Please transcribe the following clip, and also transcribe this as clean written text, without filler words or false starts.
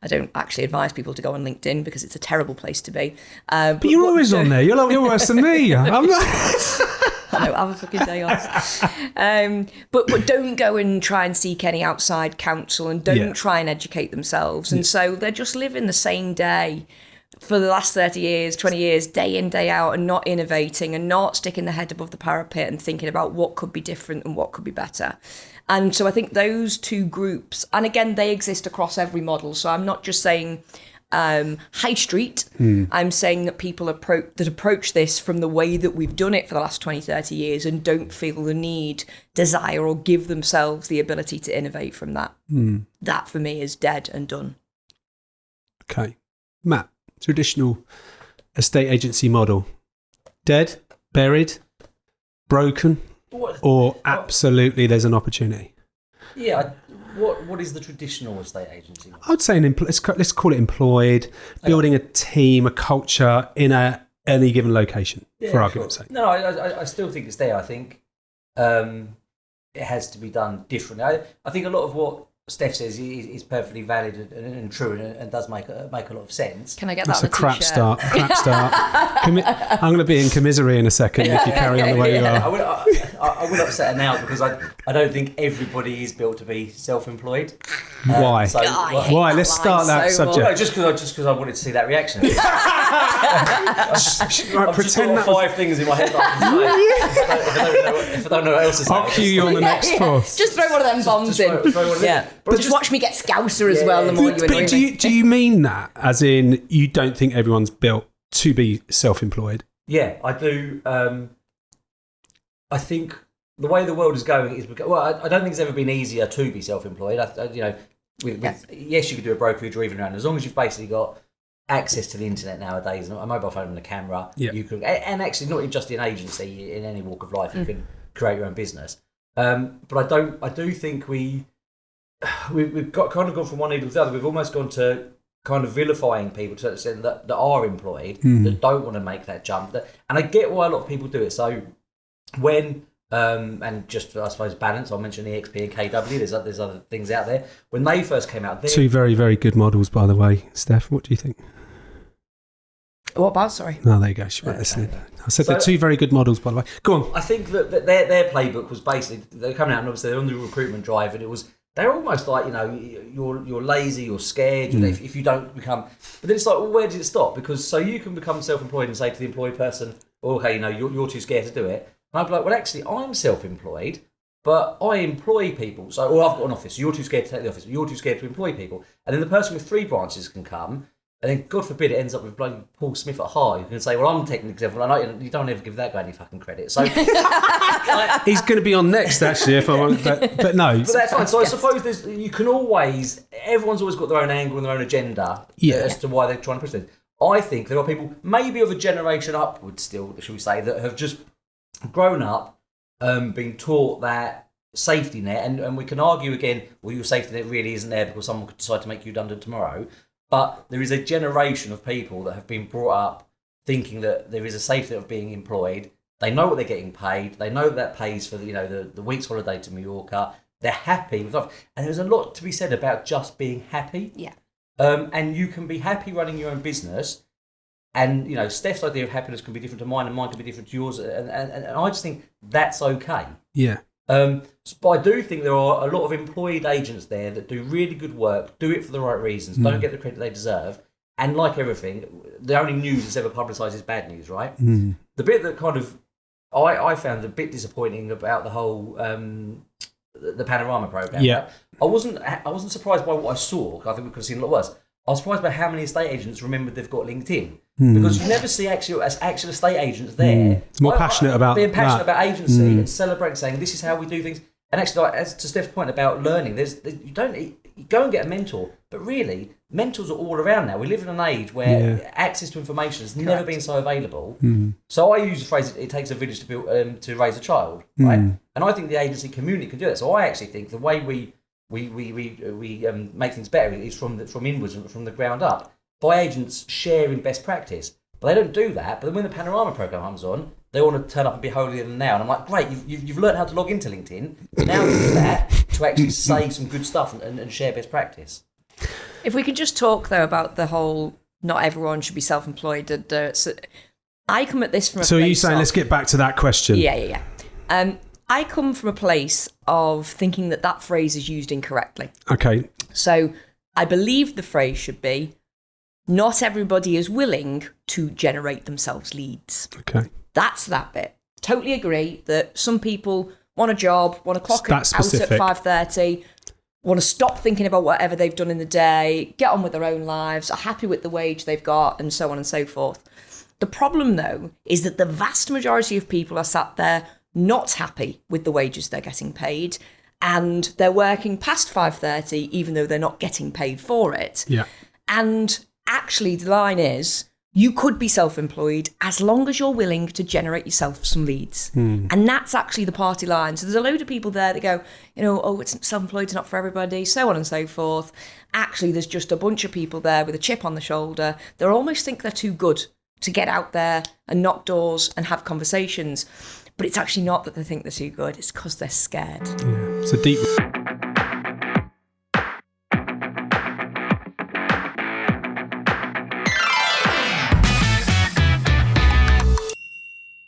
I don't actually advise people to go on LinkedIn because it's a terrible place to be. But you're always on there. You're worse than me. I'm not... I know, have a fucking day off. But don't go and try and seek any outside counsel, and don't try and educate themselves. And so they're just living the same day for the last 30 years, 20 years, day in, day out, and not innovating and not sticking their head above the parapet and thinking about what could be different and what could be better. And so I think those two groups, and again, they exist across every model. So I'm not just saying high street. I'm saying that people approach this from the way that we've done it for the last 20, 30 years and don't feel the need, desire, or give themselves the ability to innovate from that. That for me is dead and done. Okay. Matt, traditional estate agency model. Dead, buried, broken, or absolutely there's an opportunity? Yeah. What is the traditional estate agency model? I would say let's call it employed, building a team, a culture in any given location, for argument's sake. No, I still think it's there. I think it has to be done differently. I think a lot of what Steph says is perfectly valid and true and does make a lot of sense. Can I get that? That's a crap start. I'm going to be in commisery in a second if you carry on the way you are. I will upset her now because I don't think everybody is built to be self-employed. Why? Why? Let's start that subject. No, just because I wanted to see that reaction. I've just got 5 things in my head that I can say. If I don't know what else is I'll cue you on the next post. Just throw one of them bombs in. But just watch me get Scouser as well. The more you but do you mean that as in you don't think everyone's built to be self-employed? Yeah, I do. I think the way the world is going is I don't think it's ever been easier to be self-employed. Yes, you could do a brokerage or even around as long as you've basically got access to the internet nowadays, a mobile phone and a camera. You can, and actually not just in agency, in any walk of life, you can create your own business. But I do think we've got kind of gone from one needle to the other. We've almost gone to kind of vilifying people to extent that are employed, that don't want to make that jump. And I get why a lot of people do it. So when and just I suppose balance, I'll mention EXP and KW. There's other things out there. When they first came out, 2 very, very good models, by the way. Steph, what do you think? What about? Sorry. No, there you go. She won't listen. I said they're 2 very good models, by the way. Go on. I think that their playbook was basically they're coming out and obviously they're on the recruitment drive, and they're almost like you're lazy, you're scared if you don't become. But then it's like, well, where did it stop? Because so you can become self-employed and say to the employed person, okay, you're too scared to do it. And I'd be like, well, actually, I'm self-employed, but I employ people. So, I've got an office. So you're too scared to take the office. But you're too scared to employ people. And then the person with 3 branches can come. And then, God forbid, it ends up with bloody Paul Smith at heart. You can say, well, I'm technically self-employed. You don't ever give that guy any fucking credit. So he's going to be on next, actually, if I want. But no. But that's fine. So I suppose everyone's always got their own angle and their own agenda as to why they're trying to push things. I think there are people, maybe of a generation upwards still, shall we say, that have just grown up, being taught that safety net, and we can argue again, well, your safety net really isn't there because someone could decide to make you redundant tomorrow. But there is a generation of people that have been brought up thinking that there is a safety net of being employed. They know what they're getting paid. They know that pays for the week's holiday to Mallorca. They're happy with life. And there's a lot to be said about just being happy. Yeah. And you can be happy running your own business. And, Steph's idea of happiness can be different to mine and mine can be different to yours. And I just think that's okay. Yeah. But I do think there are a lot of employed agents there that do really good work, do it for the right reasons, don't get the credit they deserve. And like everything, the only news that's ever publicised is bad news, right? The bit that kind of I found a bit disappointing about the whole the Panorama programme. Yeah. I wasn't surprised by what I saw. I think we could have seen a lot worse. I was surprised by how many estate agents remembered they've got LinkedIn. Because you never see actual estate agents there. More passionate about being passionate about agency and celebrating, saying this is how we do things. And actually, as to Steph's point about learning, you go and get a mentor, but really, mentors are all around now. We live in an age where access to information has never been so available. So I use the phrase, it takes a village to build to raise a child, right? And I think the agency community can do that. So I actually think the way we make things better is from inwards and from the ground up, by agents sharing best practice. But they don't do that. But then when the Panorama programme comes on, they want to turn up and be holier than thou. And I'm like, great, you've learned how to log into LinkedIn. Now use that to actually say some good stuff and share best practice. If we could just talk, though, about the whole not everyone should be self-employed. So I come at this from a place. So are you saying, let's get back to that question? Yeah. I come from a place of thinking that phrase is used incorrectly. Okay. So I believe the phrase should be, not everybody is willing to generate themselves leads. Okay. That's that bit. Totally agree that some people want a job, want to clock out at 5:30, want to stop thinking about whatever they've done in the day, get on with their own lives, are happy with the wage they've got, and so on and so forth. The problem, though, is that the vast majority of people are sat there not happy with the wages they're getting paid, and they're working past 5:30 even though they're not getting paid for it. Yeah. And actually the line is, you could be self-employed as long as you're willing to generate yourself some leads. And that's actually the party line. So there's a load of people there that go, it's self-employed, it's not for everybody, so on and so forth. Actually, there's just a bunch of people there with a chip on the shoulder. They almost think they're too good to get out there and knock doors and have conversations. But it's actually not that they think they're too good. It's because they're scared. Yeah. It's a deep...